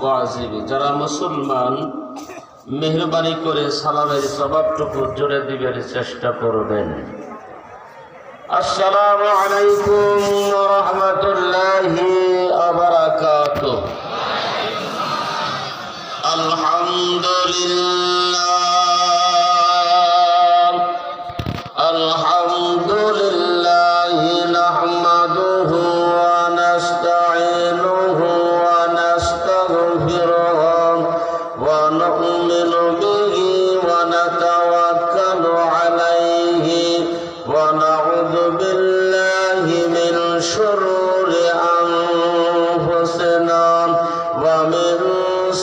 ওয়াজিব। যারা মুসলমান মেহরবানি করে সালামের জবাবটুকু জোরে দিবের চেষ্টা করবেন। আসসালামু আলাইকুম ওয়া রাহমাতুল্লাহি ওয়া বারাকাতুহু। আলহামদুলিল্লাহ আলহামদুলিল্লাহি নাহমাদুহু ওয়া নাস্তাঈনুহু ওয়া নাস্তাগফিরুহু ওয়া নু'মিনু বিহি ওয়া নাতাওয়াক্কালু আলাইহি ওয়া নাউযু বিল্লাহি মিন শুরুরি আনফুসিনা ওয়া মিন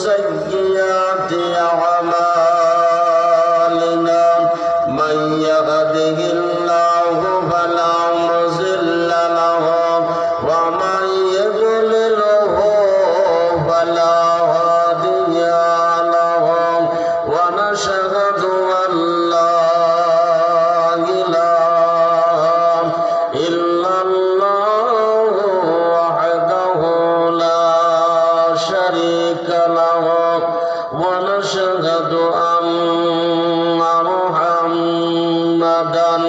সাইয়্যাতি আ'মালিনা মান ইয়াহদিহিল্লাহু ফালা মুযিল্লা লাহু ওয়া মান ইউদ্লিলহু ফালা হাদিয়া লাহু ওয়া নাশহাদু আন লা ইলাহা ইল্লাল্লাহু ওয়াহদাহু লা শারীকা লাহু ওয়া নাশহাদু আন্না মুহাম্মাদান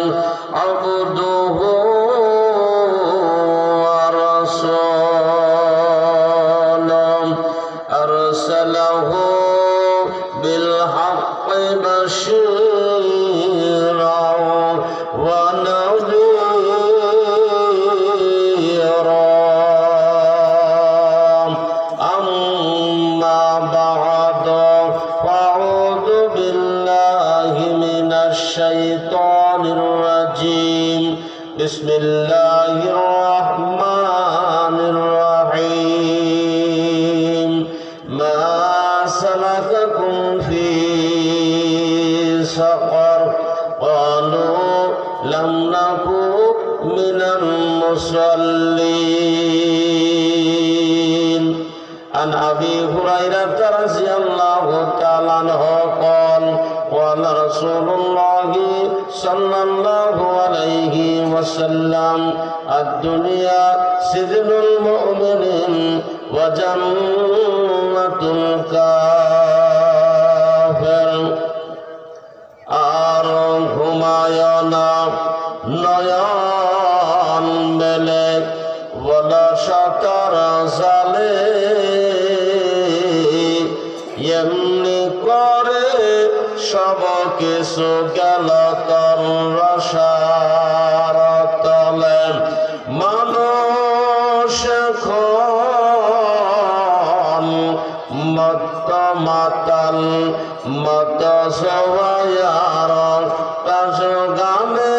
আবদুহু ওয়া রাসূলুহু আরসালাহু বিল হাক্কি বাশীরান ওয়া নাযীরান। আম্মা বা'দু ফাআউযু বিল্লাহি মিনাশ শাইতানির রাজীম। বিসমিল্লাহির রাহমানির রাহিম। মা সালাকাকুম ফি সাকার ক্বালু লাম নাকু মিনাল মুসাল্লিন। عن أبي هريرة رضي الله تعالى عنه قال قال رسول الله صلى الله عليه وسلم الدنيا سجن المؤمن وجنة الكافر। আর ঘুমায় না নয়ন মেলে বলা সাতার জালে এমনি করে সব কিছু গেল তর রসার তলে। মানুষ এখন মত মাতাল মত সবাইয়ার কাজ গামে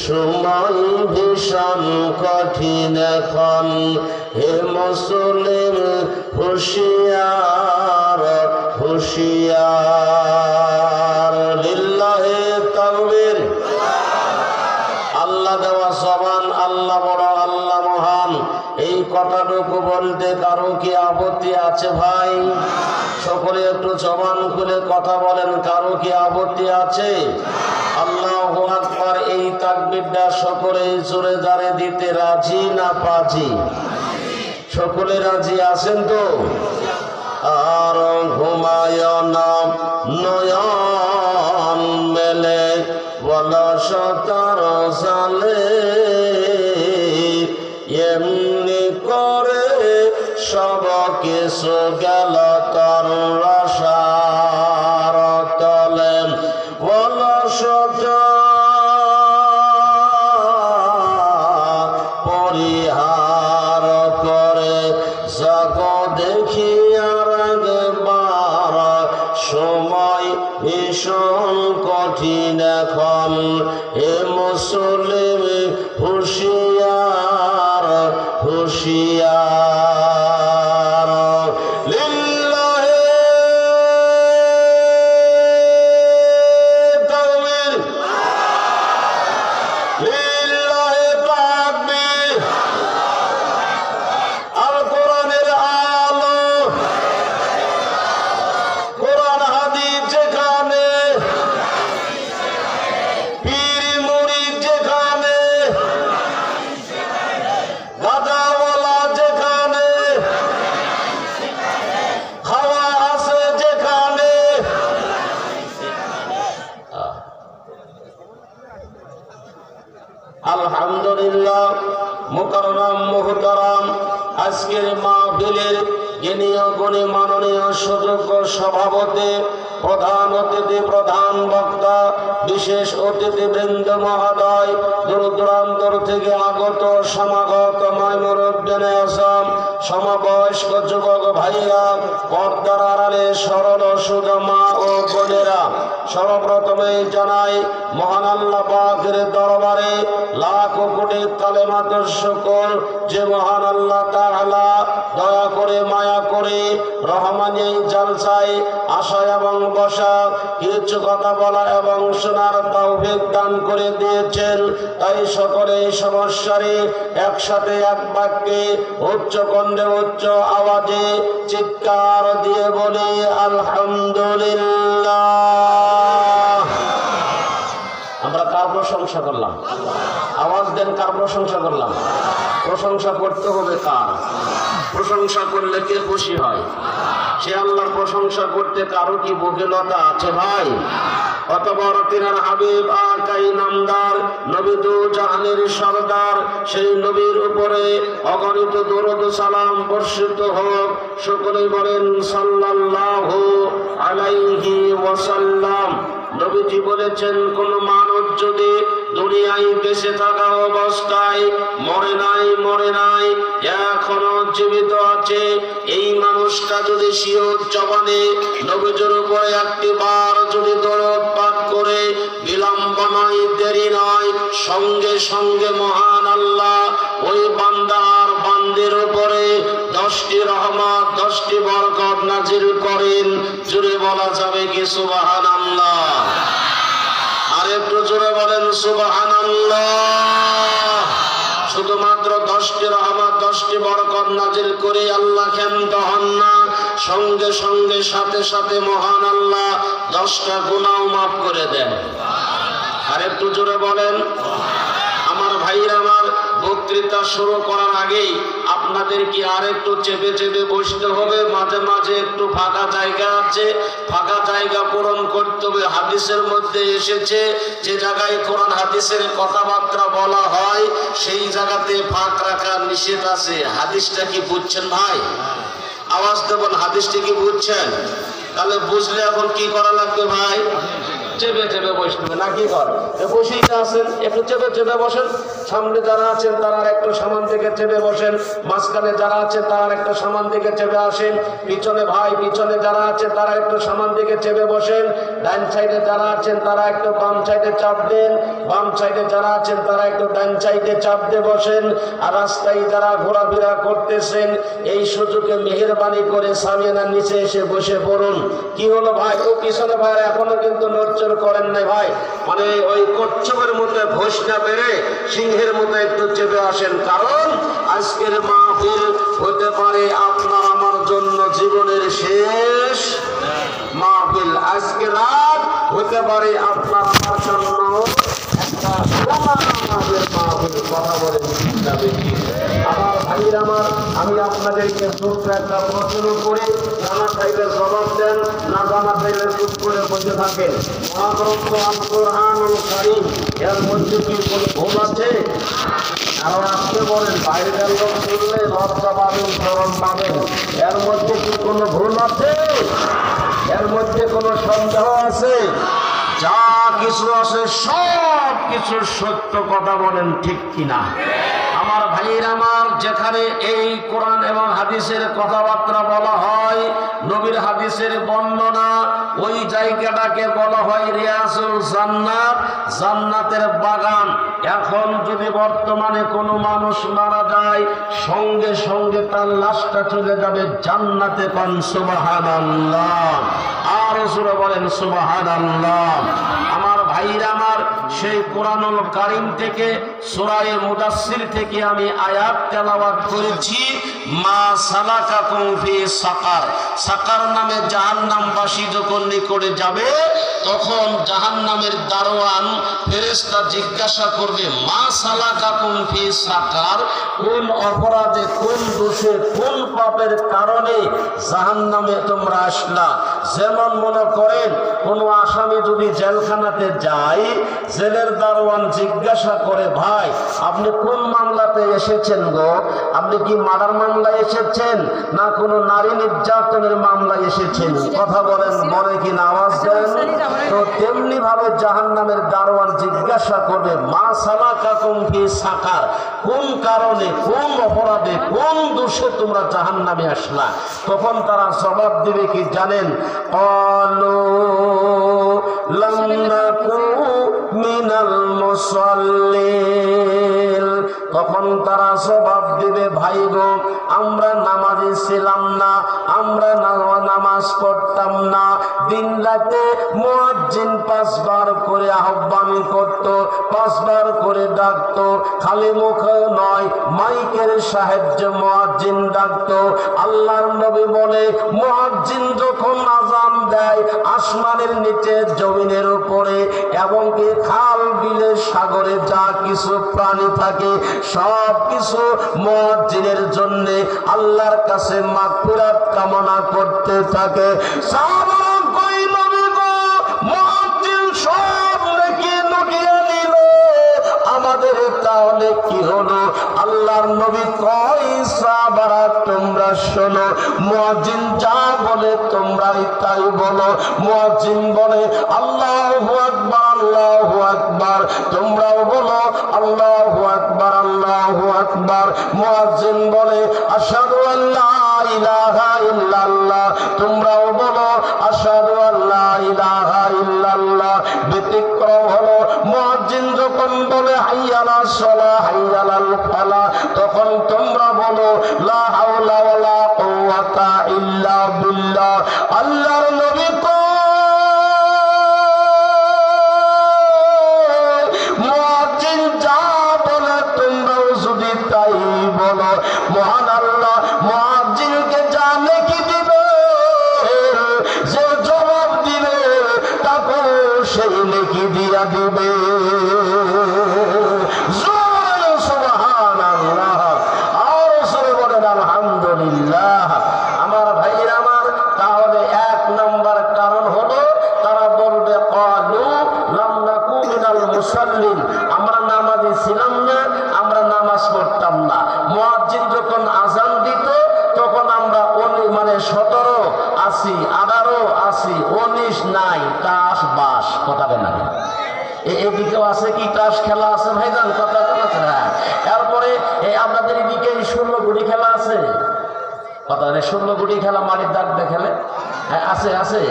সময় ভীষণ কঠিন এখন। হে মুসলিম হুঁশিয়ার হুঁশিয়ার। লিল্লাহি তাকবীর। আল্লাহ দেওয়া জবান আল্লাহ বড় আল্লাহ মহান। এই কথাটুকু বলতে কারো কি আপত্তি আছে ভাই? সকলে একটু জবান খুলে কথা বলেন, কারো কি আপত্তি আছে? আল্লাহু আকবার। এই তাকবীরটা সকলে জোরে জারে দিতে রাজি না পাজি? সকলে রাজি আছেন তো? আর ঘুমায় না নয়ন মেলে বলা সতার জালে এমনি করে সব কিছু গেল তর রসার তলে। অলসতা পরিহার করে জগ দেখি আর একবার সময় ভীষণ কঠিন এখন। হে মুসলিম হুঁশিয়ার হুঁশিয়ার। লিল্লাহি তাকবীর। লিল্লাহি তাকবীর। মুকাররম মুহতারাম, আজকের মাহফিলের জ্ঞানীয় গুণী মাননীয় সুযোগ্য সভাপতি, প্রধান অতিথি, প্রধান বক্তা, বিশেষ অতিথিবৃন্দ মহোদয়, দূর দূরান্তর থেকে আগত সমাগত মুরব্বিয়ানে আযম, সমবয়স্ক যুবক ভাইরা, পর্দার আড়ালে সরল সুধা মা ও বোনেরা, সর্বপ্রথমেই জানাই মহান আল্লাহ পাকের দরবারে লাখ কোটি কালেমাতুর শুকর, যে মহান আল্লাহ তাআলা দয়া করে মায়া করে রহমানি জালসায় আসা এবং বসা, কিছু কথা বলা এবং শোনার তৌফিক দান করে দিয়েছেন। তাই সকলে সমস্যারে একসাথে এক বাক্যে উচ্চ কণ্ঠে উচ্চ আওয়াজে চিৎকার দিয়ে বলি আলহামদুলিল্লাহ। আমরা কার প্রশংসা করলাম? আওয়াজ দেন, কার প্রশংসা করলাম? প্রশংসা করতে হবে কার? প্রশংসা করলে কে খুশি হয়? সে আল্লাহর প্রশংসা করতে কারো কি বকিলতা আছে ভাই? অতঃপর তিনার হাবিব আকাই নামদার নবী দু জাহানের সরদার সেই নবীর উপরে অগণিত দরুদ সালাম বর্ষিত হোক। সকলেই বলেন সাল্লাল্লাহু আলাইহি ওয়াসাল্লাম। নবীজি বলেছেন, কোন মানুষ যদি দুনিয়ায় বেঁচে থাকা অবস্থায় মরে নাই এখনো জীবিত আছে, এই মানুষটা যদি সিয়ত জবানে নবীজির উপরে একটি বার যদি দরুদ পাঠ করে, বিলম্ব নয়, দেরি নয়, সঙ্গে সঙ্গে মহান আল্লাহ ওই বান্দার বান্দির উপরে 10টি রহমত 10টি বরকত নাজিল করেন। জোরে বলা যাবে কি সুবহানাল্লাহ? আর একটু জোরে বলেন সুবহানাল্লাহ। শুধুমাত্র 10টি রহমত 10টি বরকত নাজিল করে আল্লাহ ক্ষান্ত হন না, সঙ্গে সঙ্গে সাথে সাথে মহান আল্লাহ 10টা গুনাহ মাফ করে দেন। আর একটু জোরে বলেন। আমার ভাইরা, আমার বক্তৃতা শুরু করার আগেই আপনাদেরকে আর একটু চেপে চেপে বসতে হবে। মাঝে মাঝে একটু ফাঁকা জায়গা আছে, ফাঁকা জায়গা পূরণ করতে হবে। হাদিসের মধ্যে এসেছে, যে জায়গায় কোরআন হাদিসের কথাবার্তা বলা হয় সেই জায়গাতে ফাঁক রাখা নিষেধ আছে। হাদিসটা কি বুঝছেন ভাই? আওয়াজ দেবেন, হাদিসটা কি বুঝছেন? তাহলে বুঝলে এখন কি করা লাগবে ভাই? চেপে চেপে বসবে না, কি কর বসেই আছেন, একটু চেপে চেপে বসেন। সামনে যারা আছেন তারা একটু সামান থেকে চেপে বসেন, মাঝখানে যারা আছেন তারা একটু সামান থেকে চেপে আসেন, পিছনে ভাই পিছনে যারা আছেন তারা একটু সামান থেকে চেপে বসেন, ডান সাইডে যারা আছেন তারা একটু বাম সাইডে চাপ দেন, বাম সাইডে যারা আছেন তারা একটু ডান সাইডে চাপ দিয়ে বসেন। আর রাস্তায় যারা ঘোরাফেরা করতেছেন এই সুযোগে মেহেরবানি করে সামিয়ানার নিচে এসে বসে পড়ুন। কি হলো ভাই? ও পিছনে ভাই এখনো কিন্তু নড়চড় করেন নাই ভাই, মানে ওই কচ্ছপের মতো ঘোষ না বেড়ে সিংহের মতো একটু চেপে আসেন, কারণ আজকের মাহফিল হতে পারে আপনার আমার জন্য জীবনের শেষ মাহফিল। আজকে রাত হতে পারে আপনার আমার জন্য একটা মাহফিল। কথা বলেন যাবে কি? আমার ভাইয়ের আমার, আমি আপনাদেরকে ছোট্ট একটা প্রশ্ন করে জানা চাইলে জবাব দেন, না জানা চাইলে চুপ করে বসে থাকেন। মহাগ্রন্থ আল কোরআনুল কারীম, এর মধ্যে কি কোনো ভুল আছে? কারণ আপনি বলেন বাইরের লোক শুনলে লজ্জা পাবেন, শরম পাবেন। এর মধ্যে কি কোনো ভুল আছে? এর মধ্যে কোনো সন্দেহ আছে? যা কিছু আছে সব কিছু সত্য কথা বলেন, ঠিক কিনা? আমার ভাইয়েরা আমার, যেখানে এই কোরআন এবং হাদিসের কথাবার্তা বলা হয়, নবীর হাদিসের বর্ণনা, ওই জায়গাটাকে বলা হয় রিয়াজুল জান্নাত, জান্নাতের বাগান। এখন যদি বর্তমানে কোনো মানুষ মারা যায়, সঙ্গে সঙ্গে তার লাশটা চলে যাবে জান্নাতে। কোন সুবহানাল্লাহ, আর রাসূল বলেন সুবহানাল্লাহ। আমার ভাইরা আমার, সেই কোরআনুল কারীম থেকে সূরা মুদাসসির থেকে আমি আয়াত তেলাওয়াত করেছি। মা সালাকাকুম ফি সাকার, সাকার নামে জাহান্নামবাসী যখন নিকটে যাবে তখন জাহান্নামের দারোয়ান ফেরেশতা জিজ্ঞাসা করবে মা সালাকাকুম ফি সাকার, কোন অপরাধে, কোন দোষে, কোন পাপের কারণে জাহান্নামে তোমরা আসলা। যেমন মনে করেন কোন আসামি যদি জেলখানাতে যায়, জেলের দারোয়ান জিজ্ঞাসা করে ভাই আপনি কোন মামলাতে এসেছেন গো, আপনি কি মার্ডার মামলায় এসেছেন না কোনো নারী নির্যাতনের মামলায় এসেছেন, কথা বলেন, মনে কি আওয়াজ দেন। তো তেমনি ভাবে জাহান্নামের দারোয়ান জিজ্ঞাসা করবে মা সালাকাকুম ফি সাকার, কোন কারণে, কোন অপরাধে, কোন দোষে তোমরা জাহান্নামে আসলা। তখন তারা জবাব দিবে কি জানেন, ক্বালু লাম নাকু মিনাল মুসাল্লিন, তখন তারা জবাব দিবে ভাই গো আমরা নামাজি ছিলাম না, আমরা নামাজ পড়তাম না, দিন রাতে মুয়াজ্জিন 5 বার করে আহ্বান করত, 5 বার করে ডাকতো, খালি মুখে নয় মাইকের সাহায্যে মুয়াজ্জিন ডাকতো। আল্লাহর নবী বলে মুয়াজ্জিন যখন আযান দেয় আসমানের নিচে, জমিনের উপরে এবং কি খাল বিলে সাগরে যা কিছু প্রাণী থাকে সব কিছু মুয়াজ্জিনের জন্য আল্লাহর কাছে মাগফিরাত কামনা করতে থাকে। সাহাবারা কই নবী গো মুয়াজ্জিন সব নেকি লুটিয়ে নিল, আমাদের তাহলে কি হলো? আল্লাহর নবী কই সাহাবারা তোমরা শোনো, মুয়াজ্জিন যা বলে তোমরাই তাই বলো। মুয়াজ্জিন বলে আল্লাহু আকবার, আল্লাহু আকবার, তোমরাও বলো আল্লাহু আকবার, আল্লাহু আকবার। মুয়াজ্জিন বলে আশহাদু আল্লা ইলাহা ইল্লাল্লাহ, তোমরাও বলো আশহাদু আল্লা ইলাহা ইল্লাল্লাহ। ব্যতিক্রম হলো মুয়াজ্জিন যখন বলে হাইয়া আলাস সালাহ, হাইয়া আলাল ফালাহ, তখন তোমরা বলো লা হাওলা ওয়ালা কুওয়াতা ইল্লা বিল্লাহ। আল্লাহর নবী কো মুয়াজ্জিন যা বলে তোমরাও যদি তাই বলো, মহান আল্লাহ মুয়াজ্জিনকে যা নেকি দিবে, যে জবাব দিবে তাকে সেই নেকি দিয়া দিবে। সুবহানাল্লাহ, আর সরে বলেন আলহামদুলিল্লাহ। আমার ভাইরা আমার, তাহলে 1 নম্বর কারণ হলো তারা বলবে ক্বালু লাম নাকু মিনাল মুসাল্লিন, আমরা নামাজি ছিলাম না, আমরা নামাজ পড়তাম না। মুয়াজ্জিন যখন আযান দিত তখন আমরা 17 আছি, 18 আছি, 19 নাই, তাস বাস, কথা বলেন না। এদিকেও আছে কি তাস খেলা আছে ভাইজান, কথা বলেছে। হ্যাঁ, এরপরে আপনাদের এদিকে 16 গুড়ি খেলা আছে, কথা বলে 16 গুড়ি খেলা মাটির দাগ দিয়ে খেলে। হ্যাঁ আছে আছে,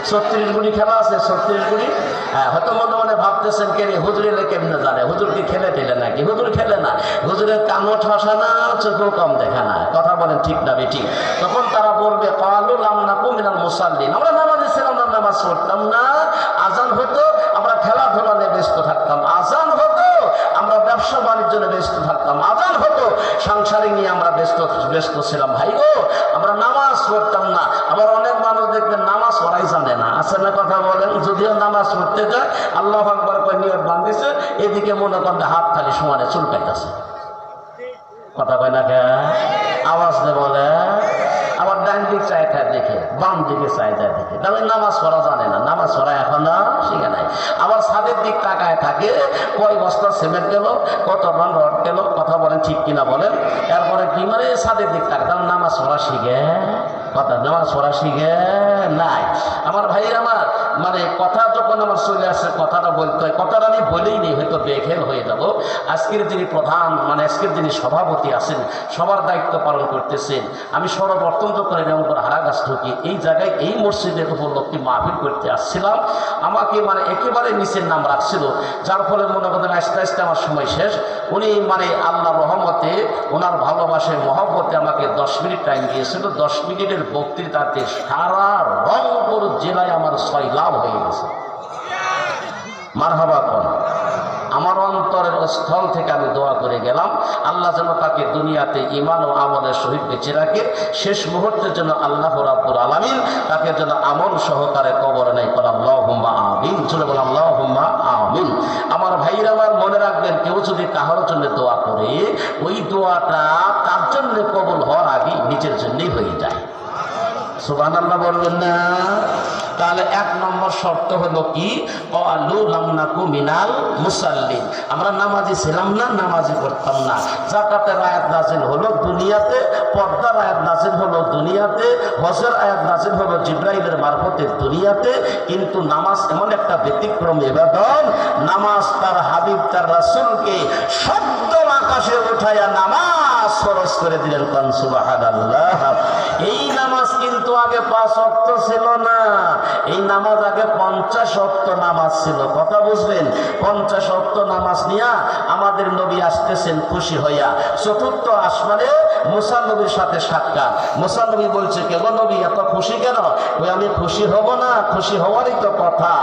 36 গুড়ি খেলা আছে, 36 গুড়ি। হ্যাঁ, হয়তো মনে মনে ভাবতেছেন কে হুজুরে কেমনে জানে, হুজুর কি খেলে টেলে নাকি? হুজুর খেলে না, হুজুরের কানও ঠসা না, চোখেও কম দেখা না, কথা বলেন ঠিক না বেঠিক? তখন তারা বলবে ক্বালু লাম নাকু মিনাল মুসাল্লিন, আমরা নামাজি ছিলাম না, নামাজ পড়তাম না। আযান হতো আমরা খেলাধুলা নিয়ে ব্যস্ত থাকতাম, আযান হতো আমরা ব্যবসা বাণিজ্য নিয়ে ব্যস্ত থাকতাম, আযান হতো সাংসারিক নিয়ে আমরা ব্যস্ত ছিলাম। ভাই গো আমরা নামাজ পড়তাম না। আবার অনেক মানুষ দেখবেন নামাজ পড়াই জানে না, আছে না, কথা বলেন? যদিও নামাজ পড়তে যায় আল্লাহু আকবার কই নিয়ত বাঁধিছে, এদিকে মনে করেন হাত খালি সমানে চুলকাইতেছে, কথা কয় না কে? আওয়াজ দে বলে। আবার ডান দিক চাইটা দেখে, বাম দিকে চাইটা দেখে, তাহলে নামাজ পড়া জানে না, নামাজ পড়া এখনো শিখে নাই। আবার ছাদের দিক তাকায় থাকে, কয় বস্তা সিমেন্ট গেল, কত টন রড গেল, কথা বলেন ঠিক কিনা বলেন? এরপরে কি মানে ছাদের দিক তাকায়, তাহলে নামাজ পড়া শিখে, কথা নামাজ পড়া শিখে নাই। আমার ভাইয়ের আমার মানে কথা যখন আমার চলে আসে কথাটা বলতে হয়, কথাটা আমি বলেই নেই, হয়তো বেখেল হয়ে যাব। আজকের যিনি প্রধান মানে আজকের যিনি সভাপতি আছেন, সবার দায়িত্ব পালন করতেছেন, আমি সর্বপ্রথম করে নেমপুর হারাগাছ ঢুকি এই জায়গায় এই মসজিদের উপলক্ষে মাহফিল করতে আসছিলাম। আমাকে মানে একেবারে নিচের নাম রাখছিল, যার ফলে মনে করেন আস্তে আস্তে আমার সময় শেষ। উনি মানে আল্লাহ রহমতে ওনার ভালোবাসায় মহব্বতে আমাকে 10 মিনিট টাইম দিয়েছিল। 10 মিনিটের বক্তৃতাতে সারা রংপুর জেলায় আমার 6 লাভ হয়ে গেছে। মারহাবা কর, আমার অন্তরের স্থল থেকে আমি দোয়া করে গেলাম, আল্লাহ যেন তাকে দুনিয়াতে ঈমান ও আমলের সহিত বেঁচে রাখে, শেষ মুহূর্তের জন্য আল্লাহ রাব্বুল আলামিন তাকে যেন আমল সহকারে কবরে নেয়। আল্লাহুম্মা আমিন। চলে বল আল্লাহুম্মা আমিন। আমার ভাইরা আমার মনে রাখবেন, কেউ যদি কাহার জন্য দোয়া করে, ওই দোয়াটা তার জন্য কবুল হওয়ার আগে নিজের জন্যই হয়ে যায়। সুবহানাল্লাহ বলবেন না? তাহলে 1 নম্বর শর্ত হলো কি? ক্বালু লাম নাকু মিনাল মুসাল্লিন, আমরা নামাজি ছিলাম না, নামাজি করতাম না। যাকাতের আয়াত নাযিল হলো দুনিয়াতে, পর্দার আয়াত নাযিল হলো দুনিয়াতে, হজের আয়াত নাযিল হলো জিবরাইলের মারফতে দুনিয়াতে। কিন্তু নামাজ এমন একটা ব্যতিক্রম ইবাদত, নামাজ তার হাবিব তার রাসূলকে শব্দ আকাশে উঠায়া নামাজ ফরজ করে দিলেন। কোন সুবহানাল্লাহ। এই নামাজ কিন্তু আগে 5 ওয়াক্ত ছিল না, এই নামাজ আগে 50 ওয়াক্ত নামাজ ছিল। কথা বুঝলেন? 50 ওয়াক্ত নামাজ নিয়া আমাদের নবী আসতেছেন খুশি হইয়া। চতুর্থ আসমানে মুসা নবীর সাথে সাক্ষাৎ। মুসা নবী বলছে, কেন নবী এত খুশি কেন? ওই আমি খুশি হব না? খুশি হওয়ারই তো কথা।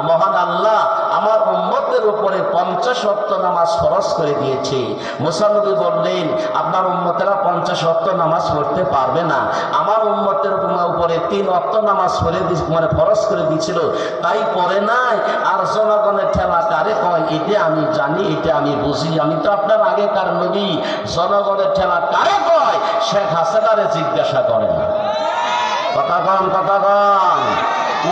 মহান আল্লাহ আমার উম্মতের উপরে 50 ওয়াক্ত নামাজ ফরজ করে দিয়েছে। মুসা নবী বললেন, আপনার উম্মতেরা 50 ওয়াক্ত নামাজ পড়তে পারবে না, আমার উম্মতের উপরে 3 ওয়াক্ত নামাজ পড়ে ফরজ করে দিয়েছিল, তাই পড়ে নাই। আর জনগণের ঠেলা কারে কয়? এটা আমি জানি, এটা আমি বুঝি, আমি তো আপনার আগেকার নবী। জনগণের ঠেলা কারে কয়? শেখ হাসিনারে জিজ্ঞাসা করেন। কথা কন, কথা কন।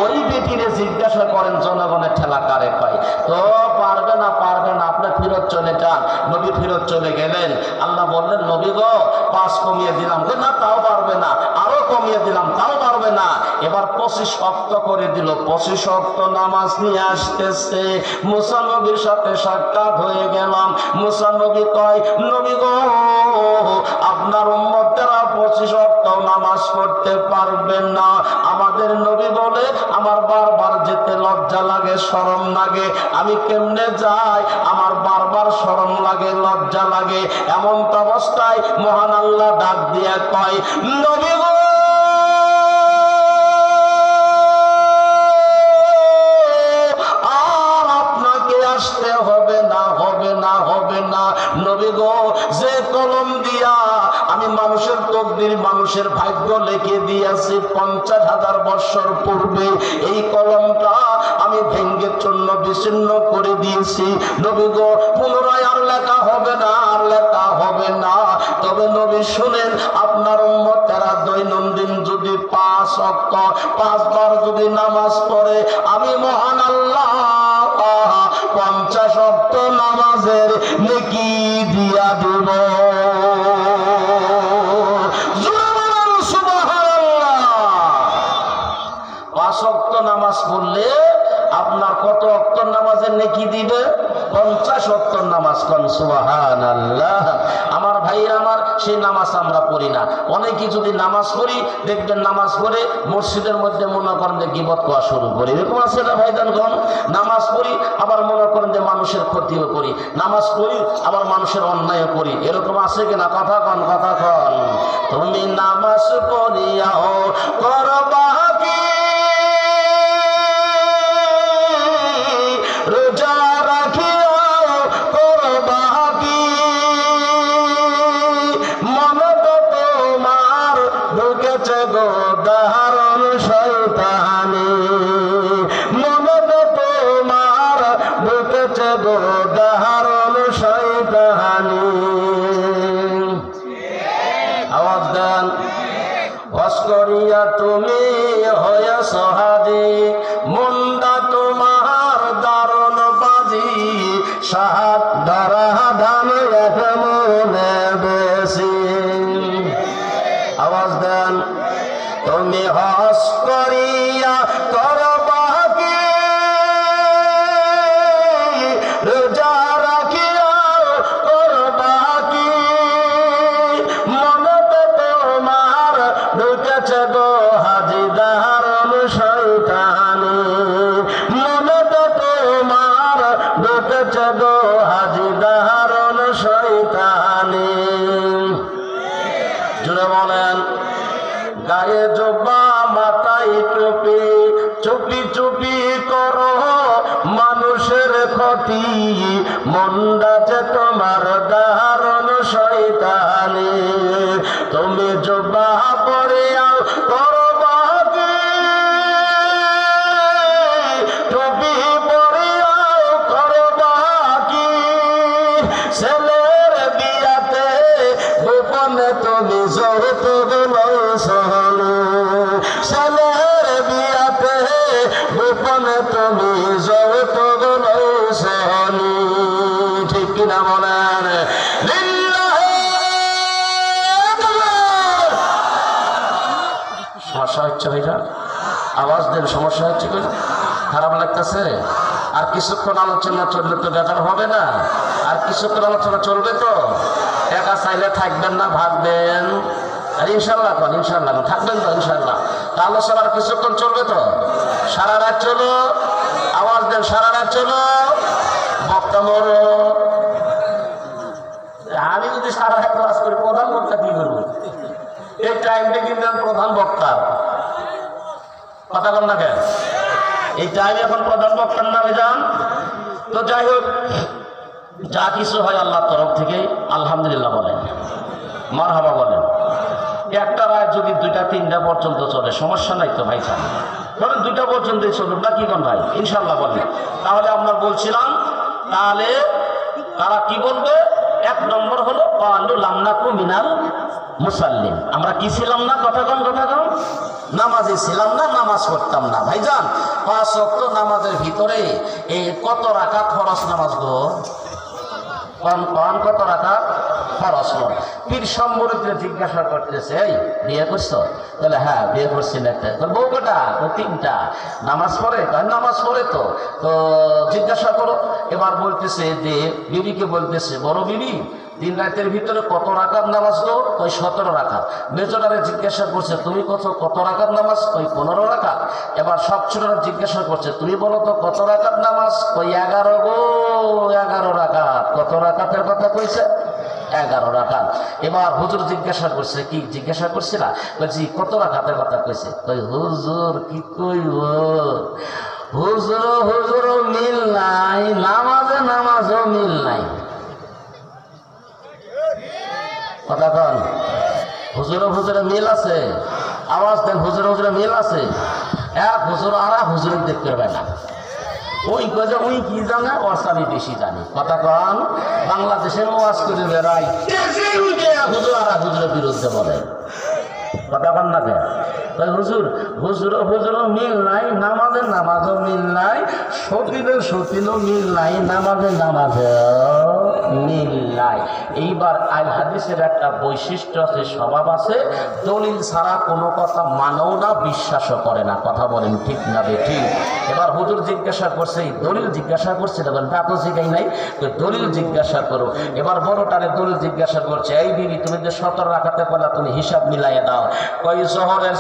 ওই বেটিরে জিজ্ঞাসা করেন জনগণের ঠেলা কারে পায়। তো পারবে না, পারবে না, আপনি ফেরত চলে যান। নবী ফেরত চলে গেলেন। আল্লাহ বললেন, নবী গো 5 কমিয়ে দিলাম। না, তাও পারবে না। আরো কমিয়ে দিলাম, তাও পারবে না। এবার 25 ওয়াক্ত করে দিল। 25 ওয়াক্ত নামাজ নিয়ে আসতেছে। মুসা নবীর সাথে সাক্ষাৎ হয়ে গেলাম। মুসা নবী কয়, নবী গো আপনার উম্মতেরা 25 ওয়াক্ত নামাজ পড়তে পারবেন না। আমাদের নবী বলে, আমার বারবার যেতে লজ্জা লাগে, শরম লাগে, আমি কেমনে যাই? আমার বারবার শরম লাগে, লজ্জা লাগে। এমন অবস্থায় মহান আল্লাহ ডাক দিয়ে কয়, নবী গো আর আপনাকে আসতে হবে না, হবে না, হবে না। নবী গো, যে কলম দিয়া আমি মানুষের তকদির, মানুষের ভাগ্য লিখে দিয়েছি 50,000 বছর পূর্বে, এই কলমটা আমি ভেঙ্গে চূর্ণ বিচ্ছিন্ন করে দিয়েছি। নবী গো, পুনরায় আর লেখা হবে না, আর লেখা হবে না। তবে নবী শুনেন, আপনার উম্মতেরা দৈনন্দিন যদি 5 ওয়াক্ত 5 বার যদি নামাজ পড়ে, আমি মহান আল্লাহ 50 ওয়াক্ত নামাজের নেকি দিয়া দেব। নামাজ পড়লে আপনার কত ওয়াক্ত নামাজের নেকি দিবে? 50 ওয়াক্ত নামাজ। কোন সুবহানাল্লাহ। আমার ভাইরা আমার, সেই নামাজ আমরা পড়ি না। অনেকেই যদি নামাজ পড়ি, দেখবেন নামাজ পড়ে মসজিদের মধ্যে মনে করেন যে গীবত করা শুরু করি। এরকম আছে না ভাইজানগণ? নামাজ পড়ি আবার মনে করেন যে মানুষের ক্ষতিও করি, নামাজ পড়ি আবার মানুষের অন্যায়ও করি। এরকম আছে কিনা? কথা কন, কথা কন। তুমি নামাজ পড়িয়াও করবা কি, রোজা রাখিয়াও করবা কি, মনে তো তোমার ঢুকেছে গো দারুণ শয়তানি, মনে তো তোমার ঢুকেছে গো দারুণ শয়তানি। আওয়াজ দেন। হজ করিয়া তুমি হয়েছ হাজি, মুন্ডা তোমার দারুণ বাজি, সাহাত ধরা ধান মনে বেশি। আওয়াজ দেন। তুমি হজ করিয়া করবা কি, রোজা রাখিয়া করবা কি, মনে তো তোমার ঢুকেছে গো হাজি দারুণ শয়তানি, মনে তো তোমার ঢুকেছে গো হাজি দারুণ শয়তানি। জুড়ে বলেন। গায়ে জোবা মাথায় টুপি, চুপি চুপি করো মানুষের মতি মনটা যে তোমার দারুণ শয়তানি তুমি জুব্বা পরে করো বাকি টুপি পরে করো বাকি ছেলের বিয়াতে গোপনে তুমি যৌতুকগুলো সহলো ছেলের বিয়াতে গোপনে তুমি যৌতুকগুলো সহলো ঠিক কিনা বলেন সমস্যা হচ্ছে ভাইরা আওয়াজ দেন সমস্যা হচ্ছে খারাপ লাগতেছে আর কিছুক্ষণ আলোচনা চললে তো বেটার হবে না আর কিছুক্ষণ আলোচনা চলবে তো একা চাইলে থাকবেন না ভাববেন আর ইনশাল্লাহ কন ইনশাল্লাহ থাকবেন তো ইনশাল্লাহ তা আলোচনার কিছুক্ষণ চলবে তো সারা রাত চলো আওয়াজ দেন সারা রাত চলো বক্তা মরো আমি যদি সারা রাত ক্লাস করি প্রধান বক্তা কি করবো এই টাইমটা কিন্তু প্রধান বক্তা কথা বল না কেন এই টাইম এখন প্রধান বক্তার নামে যান তো যাই হোক যা কিছু হয় আল্লাহর তরফ থেকে আলহামদুলিল্লাহ বলেন মারহাবা বলেন একটা রাত যদি 2টা 3টা পর্যন্ত চলে সমস্যা নাই তো ভাই সাহেব ধরেন 2টা পর্যন্তই চলুক না কি কোন ভাই ইনশাল্লাহ বলেন তাহলে আমরা বলছিলাম তাহলে তারা কি বলবে 1 নম্বর হলো কালু লামনাকু মিনাল মুসাল্লিম আমরা কি ছিলাম না কথা কন নামাজে ছিলাম না নামাজ পড়তাম না ভাইজান 5 ওয়াক্ত নামাজের ভিতরে এই কত রাকাত ফরজ নামাজ গো কত রাকাত ফরজ পীর সম্পর্কে জিজ্ঞাসা করতেছে এই বিয়ে করছো বলে হ্যাঁ বিয়ে করছি না একটা বউ কটা 3টা নামাজ পড়ে নামাজ পড়ে তো জিজ্ঞাসা করো এবার বলতেছে যে বিবিকে বলতেছে বড় বিবি 3 রাতের ভিতরে কত রাকাত নামাজ গো ওই 17 রাকাত মেজরারে জিজ্ঞাসা করছে তুমি কত রাকাত নামাজ ওই 15 রাকাত এবার সব ছোটরা জিজ্ঞাসা করছে তুমি বলো তো কত রাকাত নামাজ ওই 11 গো 11 রাকাত কত রাকাতের কথা কইছে 11 রাকাত এবার হুজুর জিজ্ঞাসা করছে কি জিজ্ঞাসা করছিলা বলছি কত রাকাতের কথা কইছে কই হুজুর কি কইব হুজুর মিল নাই নামাজও মিল নাই কথা কন হুজুরে মিল আছে আওয়াজ দেন হুজুরে মিল আছে এক হুজুর আর হুজুর দেখতে পাবে না ওই গজা ওই কি জানে আমি বেশি জানি কথা কন বাংলাদেশের ওয়াজ করে বেড়াই হুজুর আর হুজুরের বিরুদ্ধে বলে কথা কন না কেন হুজুরও মিল নাই নামাজও মিল নাই সতীনও মিল নাই নামাজেও মিল নাই এইবার আল হাদিসের একটা বৈশিষ্ট্য আছে স্বভাব আছে দলিল ছাড়া কোনো কথা মানেও না বিশ্বাসও করে না কথা বলেন ঠিক না ঠিক এবার হুজুর জিজ্ঞাসা করছে দলিল জিজ্ঞাসা করছে তখন তা তো শিখাই নাই দলিল জিজ্ঞাসা করো এবার বড়টারে দলিল জিজ্ঞাসা করছে এই বিবি তুমি যে 17 রাকাতে পড়লা তুমি হিসাব মিলাইয়া দাও কই শহরের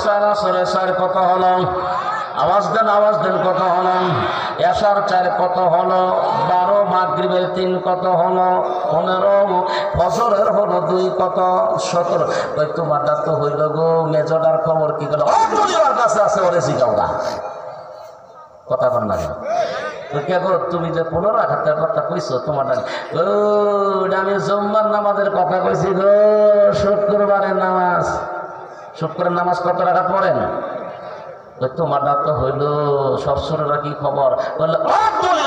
সার কত হলো আওয়াজ দেন কত হলো এশার 4 কত হলো 12 মাগরিবের 3 কত হলো 15 ফজরের হলো 2 কত 17 কই তোমারটা তো হইল গো মেজদার খবর কি গেল ওর কাছে আছে ওরে শিখাও না কথা বল না তুমি যে 15 রাকাতের কথা কইছো তোমারটা আমি জুম্মার নামাজের কথা কইছি গো শুক্রবারের নামাজ কত রাকাত পড়েন তোমারটা তো হইল সব ছোটরা কি খবর বললে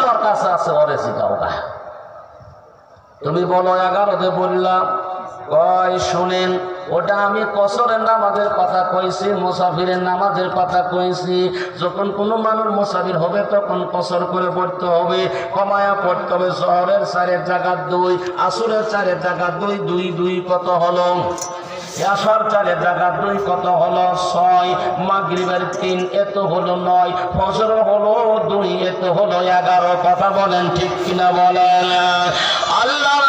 ওর কাছে আছে ওরে শিখাও না তুমি বলো 11 বললাম কয় শুনেন ওটা আমি কসরের নামাজের কথা কইছি মুসাফিরের নামাজের কথা কইছি যখন কোনো মানুষ মুসাফির হবে তখন কসর করে পড়তে হবে কমায়া পড়তে হবে শহরের 4 জায়গা 2 আসরের 4 জায়গা 2 কত হলো এশার 4 জায়গা 2 কত হলো 6 মাগরিবের 3 এত হলো 9 ফজর হলো 2 এত হলো 11 কথা বলেন ঠিক কিনা বলেন আল্লাহ